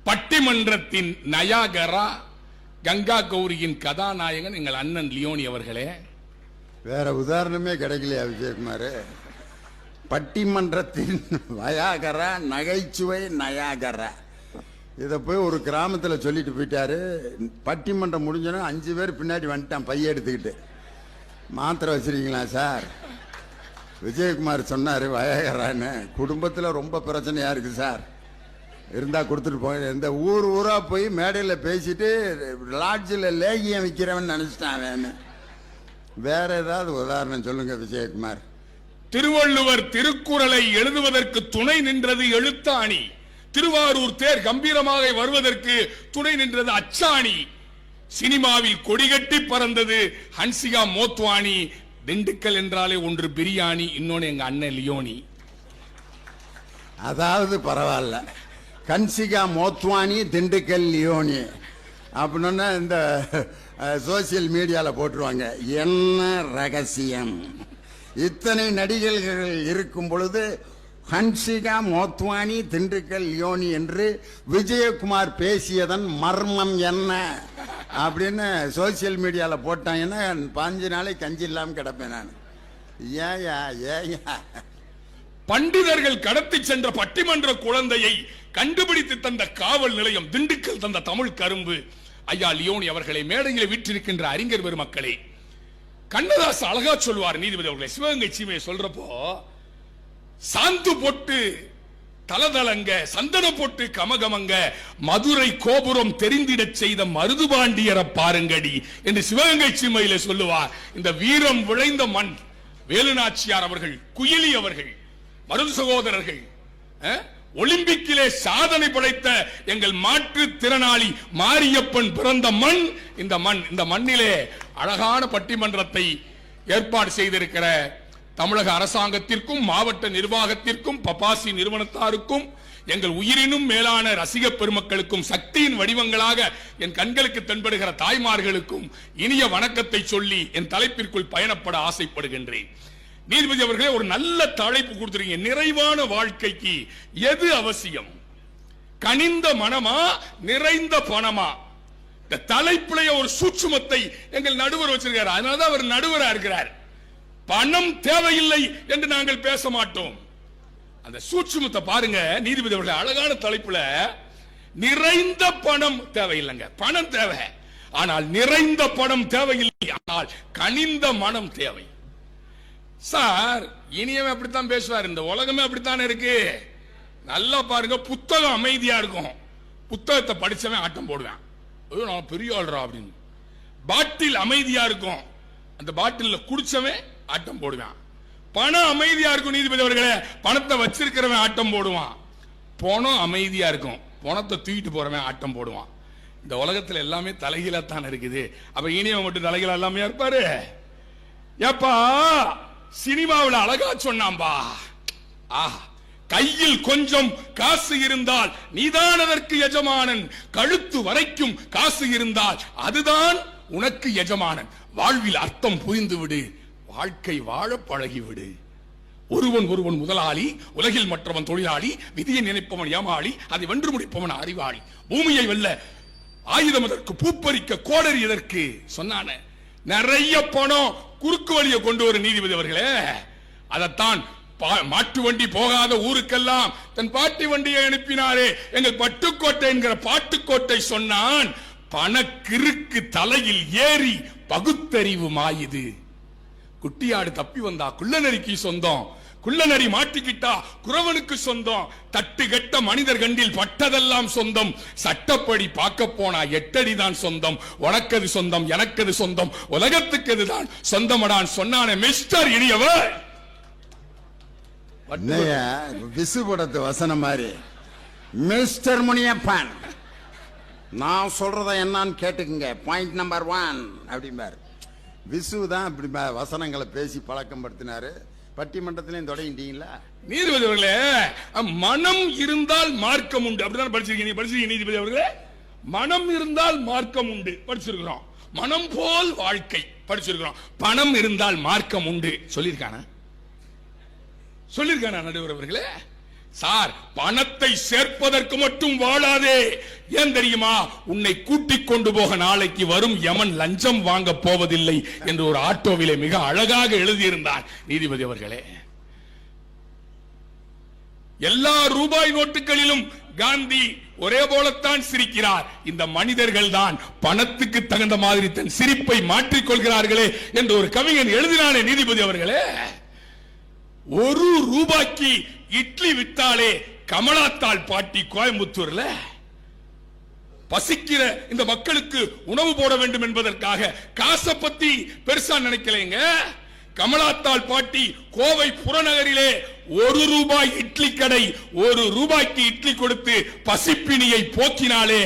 பட்டிமன்றத்தின் நயாகரா, கங்கா கௌரியின் கதாநாயகன் எங்கள் அண்ணன் லியோனி அவர்களே. வேற உதாரணமே கிடைக்கலையா விஜயகுமார்? பட்டிமன்றத்தின் வயாகரா, நகைச்சுவை நயாகரா, இதை போய் ஒரு கிராமத்தில் சொல்லிட்டு போயிட்டாரு. பட்டிமன்றம் முடிஞ்சோன்னா 5 பேர் பின்னாடி வந்துட்டான் பைய எடுத்துக்கிட்டு. மாத்திரை வச்சிருக்கீங்களா சார்? விஜயகுமார் சொன்னார் வயாகரான்னு. குடும்பத்தில் ரொம்ப பிரச்சனையா இருக்கு சார், இருந்தா கொடுத்துட்டு போய் இந்த ஊரா போய் மேடையில் பேசிட்டு லாட்ஜில் லேகியம் விற்கிறவன் நினைச்சிட்டான். வேற ஏதாவது உதாரணம் சொல்லுங்க விஜயகுமார். திருவள்ளுவர் திருக்குறளை எழுதுவதற்கு துணை நின்றது எழுத்தாணி. திருவாரூர் தேர் கம்பீரமாக வருவதற்கு துணை நின்றது அச்சாணி. சினிமாவில் கொடிகட்டி பறந்தது ஹன்சிகா மோத்வானி. திண்டுக்கல் என்றாலே ஒன்று பிரியாணி, இன்னொன்னு எங்க அண்ணன் லியோனி. அதாவது பரவாயில்ல, ஹன்சிகா மோத்வானி, திண்டுக்கல் லியோனி அப்படின்னா இந்த சோசியல் மீடியாவில் போட்டுருவாங்க. என்ன ரகசியம்? இத்தனை நடிகர்கள் இருக்கும் பொழுது ஹன்சிகா மோத்வானி, திண்டுக்கல் லியோனி என்று விஜயகுமார் பேசியதன் மர்மம் என்ன அப்படின்னு சோசியல் மீடியாவில் போட்டாங்கன்னா 5 நாளைக்கு கஞ்சி இல்லாமல் கிடப்பேன் நான். ஏயா ஏயா பண்டிதர்கள் கடத்தி சென்ற பட்டிமன்ற குழந்தையை கண்டுபிடித்து தந்த காவல் நிலையம் திண்டுக்கல் தந்த தமிழ் கரும்பு ஐயா லியோனி அவர்களை மேடையில் வீற்றிருக்கின்ற அறிஞர் பெருமக்களே, கண்ணதாஸ் அழகா சொல்வார் நீதிபதி அவர்களை. சிவகங்கை சீமையை சொல்றப்போ சாந்து போட்டு தலதலங்க, சந்தன போட்டு கமகமங்க, மதுரை கோபுரம் தெரிந்திடச் செய்த மருதுபாண்டியரை பாருங்கடி என்று சிவகங்கை சீமையில சொல்லுவார். இந்த வீரம் விளைந்த மண் வேலுநாச்சியார் அவர்கள், குயிலி அவர்கள், மருது சகோதரர்கள், ஒலிம்பிக்கிலே சாதனை படைத்த எங்கள் மாற்றுத் திறனாளி மாரியப்பன் பிறந்த மண் இந்த மண். இந்த மண்ணிலே அழகான பட்டிமன்றத்தை ஏற்பாடு செய்திருக்கிற தமிழக அரசாங்கத்திற்கும் மாவட்ட நிர்வாகத்திற்கும் பப்பாசி நிறுவனத்தாருக்கும் எங்கள் உயிரினும் மேலான ரசிக பெருமக்களுக்கும் சக்தியின் வடிவங்களாக என் கண்களுக்கு தென்படுகிற தாய்மார்களுக்கும் இனிய வணக்கத்தை சொல்லி என் தலைப்பிற்குள் பயணப்பட ஆசைப்படுகின்றேன். நீதிபதி அவர்களே, ஒரு நல்ல தலைப்பு கொடுத்துறீங்க. நிறைவான வாழ்க்கைக்கு எது அவசியம்? கனிந்த மனமா, நிறைந்த பணமா? இந்த தலைப்பிலேயே ஒரு சூட்சுமத்தை எங்கள் நடுவர் வச்சிருக்காரு. அதனாலதான் அவர் நடுவரா இருக்கிறார். பணம் தேவையில்லை என்று நாங்கள் பேச மாட்டோம். அந்த சூட்சுமத்தை பாருங்க நீதிபதி அவர்கள். அழகான தலைப்புல நிறைந்த பணம் தேவையில்லைங்க, பணம் தேவை. ஆனால் நிறைந்த பணம் தேவையில்லை, ஆனால் கனிந்த மனம் தேவை. சார், இனியவன் அப்படித்தான் பேசுவார். இந்த உலகமே அப்படித்தான் இருக்கு. நல்லா பாருங்க, புத்தகம் அமைதியா இருக்கும், புத்தகத்தை படிச்சவன் ஆட்டம் போடுவேன், நான் பெரிய ஆள்றா அப்படின்னு. பாட்டில் அமைதியா இருக்கும், அந்த பாட்டில் குடிச்சவன் ஆட்டம் போடுவான். பணம் அமைதியா இருக்கும் நீதிபதி அவர்களே, பணத்தை வச்சிருக்கிறவன் ஆட்டம் போடுவான். பணம் அமைதியா இருக்கும், பணத்தை தூக்கிட்டு போறவன் ஆட்டம் போடுவான். இந்த உலகத்துல எல்லாமே தலைகீழா தான் இருக்குது. அப்ப இனியவன் மட்டும் தலைகீழா எல்லாமே இருப்பாரு? ஏப்பா, சினிமாவில் அழகா சொன்னாம்பா, கையில் கொஞ்சம் காசு இருந்தால் நீதான் அதற்கு எஜமானன், கழுத்து வரைக்கும் காசு இருந்தால் அதுதான் உனக்கு எஜமானன். வாழ்வில் அர்த்தம் புரிந்து விடு, வாழ்க்கை வாழ பழகிவிடு. ஒருவன் ஒருவன் முதலாளி, உலகில் மற்றவன் தொழிலாளி, விதியை நினைப்பவன் ஏமாளி, அதை வென்று முடிப்பவன் அறிவாளி. பூமியை வெல்ல ஆயுதம் எதற்கு, பூப்பறிக்க கோடரி எதற்கு சொன்னான. நிறைய பணம் குறுக்கு வழியை கொண்டு வரும் நீதிபதி அவர்களே. அதைத்தான் மாட்டு வண்டி போகாத ஊருக்கெல்லாம் தன் பாட்டி வண்டியை அனுப்பினாரே எங்கள் பட்டுக்கோட்டை என்கிற பாட்டுக்கோட்டை சொன்னான். பணக்கிருக்கு தலையில் ஏறி பகுத்தறிவு மாயுது. குட்டியாடு தப்பி வந்தா குள்ளநரிக்கு சொந்தம், குள்ளநரி மாட்டிக்கிட்டா குறவனுக்கு சொந்தம். தட்டு கெட்ட மனிதர் கண்டில் பட்டதெல்லாம் சொந்தம். சட்டப்படி பார்க்க போனா 8 அடிதான் சொந்தம். உனக்கது சொந்தம், எனக்கது சொந்தம், உலகத்துக்கு எதுதான் சொந்தமடான் சொன்னானே மிஸ்டர் இனியவர். விசு படத்து வசனம் மாதிரி மிஸ்டர் முனியப்பன் நான் சொல்றத என்னன்னு கேட்டுக்குங்க. பாயிண்ட் நம்பர் 1 அப்படிம்பாரு. விசு தான் இப்படி வசனங்களை பேசி பழக்கம் படுத்தினாரு. பட்டிமன்றத்திலையும் தொடங்கிட்டீங்களா? நீதிபதி அவர்களே, மனம் இருந்தால் மார்க்கம் உண்டு அப்படிதான் படிச்சிருக்கீங்க. படிச்சிருக்கீங்க நீதிபதி அவர்களே. மனம் இருந்தால் மார்க்கம் உண்டு படிச்சிருக்கிறோம். மனம் போல் வாழ்க்கை படிச்சிருக்கிறோம். பணம் இருந்தால் மார்க்கம் உண்டு சொல்லியிருக்கானா? நடுவர் அவர்களே. சார், பணத்தை சேர்ப்பதற்கு மட்டும் வாழாதே. ஏன் தெரியுமா? உன்னை கூட்டிக் கொண்டு போக நாளைக்கு வரும் யமன் லஞ்சம் வாங்க போவதில்லை என்று ஒரு ஆட்டோவிலே மிக அழகாக எழுதியிருந்தார் நீதிபதி அவர்களே. எல்லா ரூபாய் நோட்டுகளிலும் காந்தி ஒரே போலத்தான் சிரிக்கிறார். இந்த மனிதர்கள் தான் பணத்துக்கு தகுந்த மாதிரி தன் சிரிப்பை மாற்றிக் கொள்கிறார்களே என்று ஒரு கவிஞன் எழுதினானே நீதிபதி அவர்களே. ஒரு ரூபாய்க்கு இட்லி வித்தாலே கமலாத்தாள் பாட்டி கோயம்புத்தூர்ல பசிக்கிற இந்த மக்களுக்கு உணவு போட வேண்டும் என்பதற்காக காசை பத்தி பெருசா நினைக்கலைங்க. கமலாத்தாள் பாட்டி கோவை புறநகரிலே 1 ரூபாய் இட்லி கடை, 1 ரூபாய்க்கு இட்லி கொடுத்து பசிப்பினியை போக்கினாலே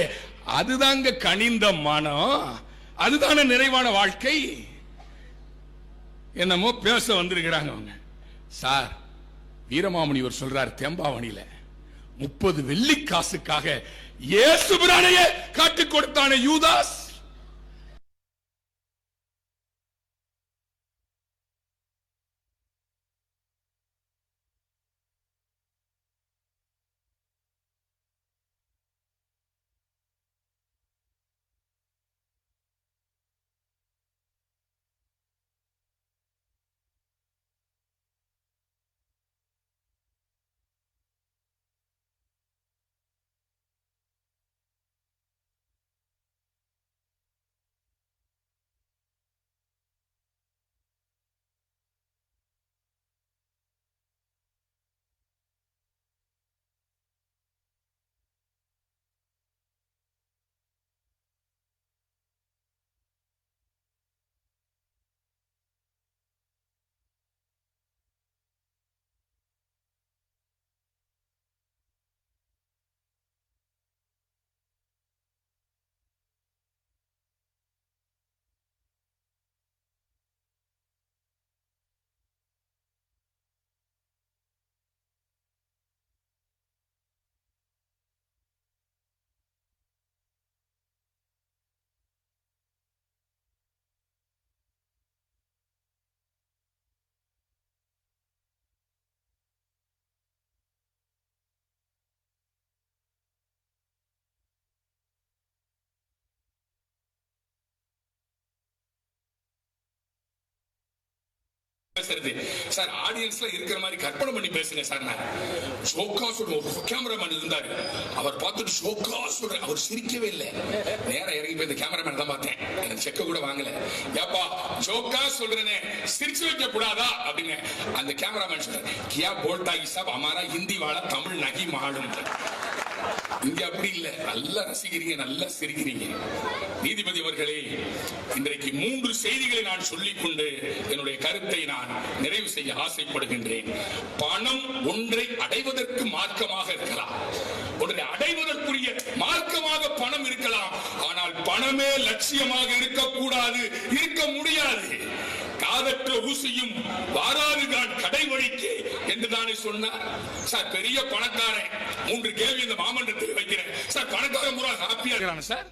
அதுதாங்க கனிந்த மனம், அதுதான நிறைவான வாழ்க்கை. என்னமோ பேச வந்திருக்கிறாங்க அவங்க. சார், வீரமாமுனிவர் சொல்றார் தேம்பாவணியில 30 வெள்ளி காசுக்காக இயேசு பிரானையே காட்டிக் கொடுத்தானே யூதாஸ். சார், ஆடியன்ஸ்ல இருக்கிற மாதிரி கற்பனை பண்ணி பேசுங்க சார். கேமராமேன் இருந்தாரு, அவர் பார்த்துட்டு ஷோக்கா சொல்ற, அவர் சிரிக்கவே இல்லை. நேரம் இறங்கி போய் இந்த கேமராமேன் தான் பார்த்தேன், எனக்கு செக்க கூட வாங்கல. ஏப்பா ஜோக்கா சொல்றேனே, சிரிச்சு வைக்க கூடாதா அப்படின்னு அந்த கேமராமேன் சொல்றாரு. கியா போல்டா சாப், அமாரா ஹிந்தி வாழ தமிழ் நகி மாடும். இங்க அப்படி இல்ல, நல்லா ரசிக்கிறீங்க, நல்லா சிரிக்கிறீங்க. நீதிபதி அவர்களே, இன்றைக்கு 3 செய்திகளை நான் சொல்லிக்கொண்டு என்னுடைய கருத்தை நான் நிறைவு செய்ய ஆசைப்படுகின்றேன். பணம் ஒன்றை அடைவதற்கு மார்க்கமாக இருக்கலாம், ஒன்றை அடைவதற்குரிய மார்க்கமாக பணம் இருக்கலாம். ஆனால் பணமே லட்சியமாக இருக்கக்கூடாது, இருக்க முடியாது. காதற்ற ஊசியும் வாராதுதான் கடை வழிக்கு என்று தானே சொன்னார். சார், பெரிய பணக்காரன் 3 கேள்வி இந்த மாமன்றத்தில் வைக்கிறேன். சார், பணக்காரன் பூரா ஹாப்பியா இருக்கிறான சார்?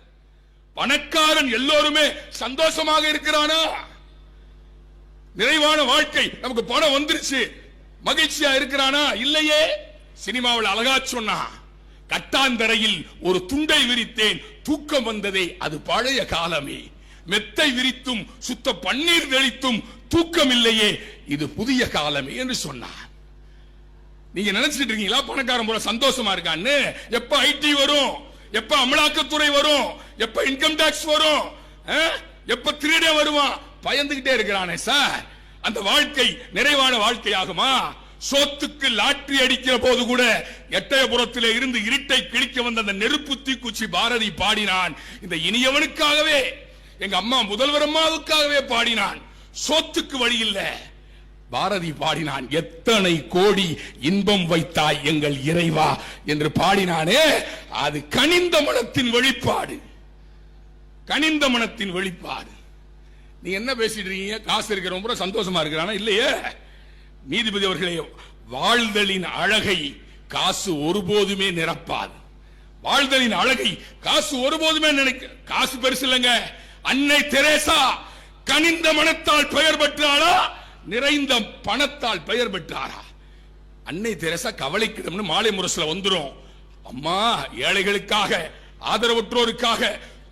பணக்காரன் எல்லோருமே சந்தோஷமாக இருக்கிறானா? நிறைவான வாழ்க்கை, நமக்கு பணம் வந்துருச்சு, மகிழ்ச்சியா இருக்கிறானா? இல்லையே. சினிமாவில் அழகா சொன்னா, கட்டாந்தரையில் ஒரு துண்டை விரித்தேன், தூக்கம் வந்ததே அது பழைய காலமே. மெத்தை விரித்தும் சுத்த பன்னீர் தெளித்தும் தூக்கம் இல்லையே, இது புதிய காலமே என்று சொன்னார். நீங்க நினைச்சிட்டு இருக்கீங்களா பணக்காரன் போல சந்தோஷமா இருக்கான்னு? எப்ப ஐடி வரும், எப்ப அமலாக்கத்துறை வரும், எப்ப இன்கம் டாக்ஸ் வரும், எப்ப திருடே வருவான், பயந்துகிட்டே இருக்கிறானே சார். அந்த வாழ்க்கை நிறைவான வாழ்க்கையாகுமா? சோத்துக்கு லாட்டரி அடிக்கிற போது கூட எட்டயபுரத்திலே இருந்து இருட்டை கிழிக்க வந்த அந்த நெருப்பு தீக்குச்சி பாரதி பாடினான். இந்த இனியவனுக்காகவே, எங்க அம்மா முதல்வர் அம்மாவுக்காகவே பாடினான். சோத்துக்கு வழி இல்ல, பாரதி பாடினான், எத்தனை கோடி இன்பம் வைத்தாய் எங்கள் இறைவா என்று பாடினானே, அது கனிந்த மனத்தின் வெளிப்பாடு. கனிந்த மனத்தின் வெளிப்பாடு. நீ என்ன பேசிட்டு இருக்கீங்க? காசு இருக்கிறவங்க சந்தோஷமா இருக்கிறானா? இல்லையே. நீதிபதி அவர்களே, வாழ்தலின் அழகை காசு ஒருபோதுமே நிரப்பாது. வாழ்தலின் அழகை காசு ஒருபோதுமே காசு பெருசு இல்லைங்க. அன்னை தெரேசா கனிந்த மனத்தால் பெயர் பெற்றாளா, நிறைந்த பணத்தால் பெயர் பெற்றாரா? அன்னை தெரேசா கவலைக்கிடம்னு மாலை முரசுல வந்துரும். அம்மா ஏழைகளுக்காக, ஆதரவற்றோருக்காக,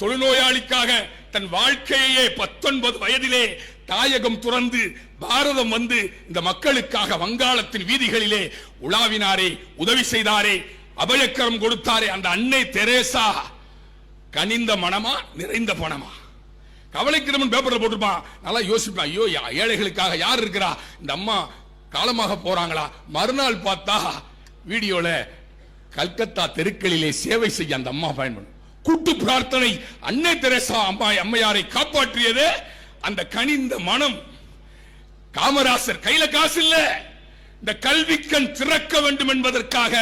தொழுநோயாளிக்காக தன் வாழ்க்கையே 19 வயதிலே தாயகம் துறந்து பாரதம் வந்து இந்த மக்களுக்காக வங்காளத்தின் வீதிகளிலே உலாவினாரே, உதவி செய்தாரே, அபயக்கரம் கொடுத்தாரே, அந்த அன்னை தெரேசா கனிந்த மனமா நிறைந்த பணமா? கவலைக்கிடமன் பேப்பர்ல போட்டுப்பான். நல்லா யோசிப்பான், ஐயோ ஏழைகளுக்காக யார் இருக்கிறா, இந்த அம்மா காலமாக போறாங்களா? மறுநாள் பார்த்தா வீடியோல கல்கத்தா தெருக்களிலே சேவை செய்ய அந்த அம்மா பயன்படும். கூட்டு பிரார்த்தனை, அன்னை தெரேசா அம்மையாரை காப்பாற்றியது அந்த கனிந்த மனம். காமராசர் கையில காசு இல்ல, இந்த கல்விக்கண் திறக்க வேண்டும் என்பதற்காக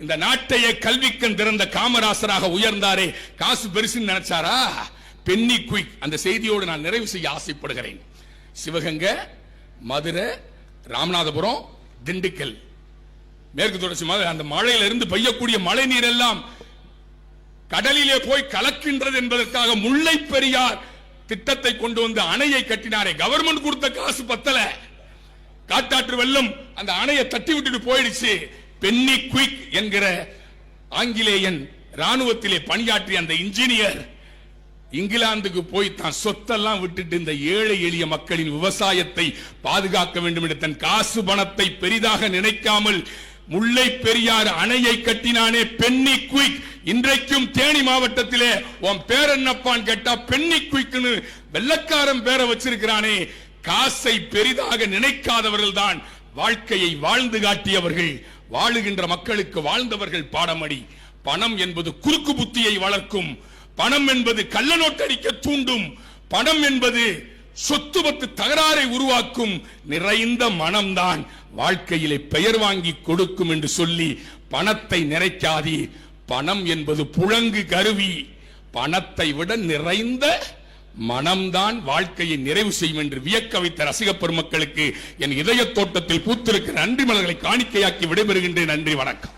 இந்த நாட்டையே கல்விக்கண் திறந்த காமராசராக உயர்ந்தாரே. காசு பெருசுன்னு நினைச்சாரா? Penney quick. அந்த செய்தியோடு நான் நிறைவு செய்ய ஆசைப்படுகிறேன். சிவகங்கை, மதுரை, ராமநாதபுரம், திண்டுக்கல், மேற்கு தொடர்ச்சி மலை, அந்த மழையில இருந்து பெய்யக்கூடிய மழை நீர் எல்லாம் கடலிலே போய் கலக்கின்றது என்பதற்காக முல்லை பெரியார் திட்டத்தை கொண்டு வந்து அணையை கட்டினாரே. கவர்மெண்ட் கொடுத்த காசு பத்தல, காட்டாற்று வெள்ளம் அந்த அணையை தட்டி விட்டுட்டு போயிடுச்சு. பென்னி குயிக் என்கிற ஆங்கிலேயன் ராணுவத்திலே பணியாற்றிய அந்த இன்ஜினியர் இங்கிலாந்துக்கு போய் தான் சொத்தெல்லாம் விட்டுட்டு இந்த ஏழை எளிய மக்களின் விவசாயத்தை பாதுகாக்க வேண்டும் என்று தன் காசு பணத்தை பெரிதாக நினைக்காமல் முல்லை பெரியார் அணையை கட்டினானே பென்னி குயிக். இன்றைக்கும் தேனி மாவட்டத்திலே உன் பேர் என்னப்பான்னு கேட்டா பென்னி குயிக்னு வெள்ளக்காரன் பேரை வச்சிருக்கிறானே. காசை பெரிதாக நினைக்காதவர்கள் தான் வாழ்க்கையை வாழ்ந்து காட்டியவர்கள். வாழுகின்ற மக்களுக்கு வாழ்ந்தவர்கள் பாடமடி. பணம் என்பது குறுக்கு புத்தியை வளர்க்கும். பணம் என்பது கள்ள நோட்டடிக்க தூண்டும். பணம் என்பது சொத்து பத்து தகராறை உருவாக்கும். நிறைந்த மனம்தான் வாழ்க்கையிலே பெயர் வாங்கி கொடுக்கும் என்று சொல்லி பணத்தை நிறைக்காதே. பணம் என்பது புழங்கு கருவி. பணத்தை விட நிறைந்த மனம்தான் வாழ்க்கையை நிறைவு செய்யும் என்று வியக்க வைத்த ரசிக பெருமக்களுக்கு என் இதய தோட்டத்தில் பூத்திருக்கிற நன்றி மலர்களை காணிக்கையாக்கி விடைபெறுகின்றேன். நன்றி, வணக்கம்.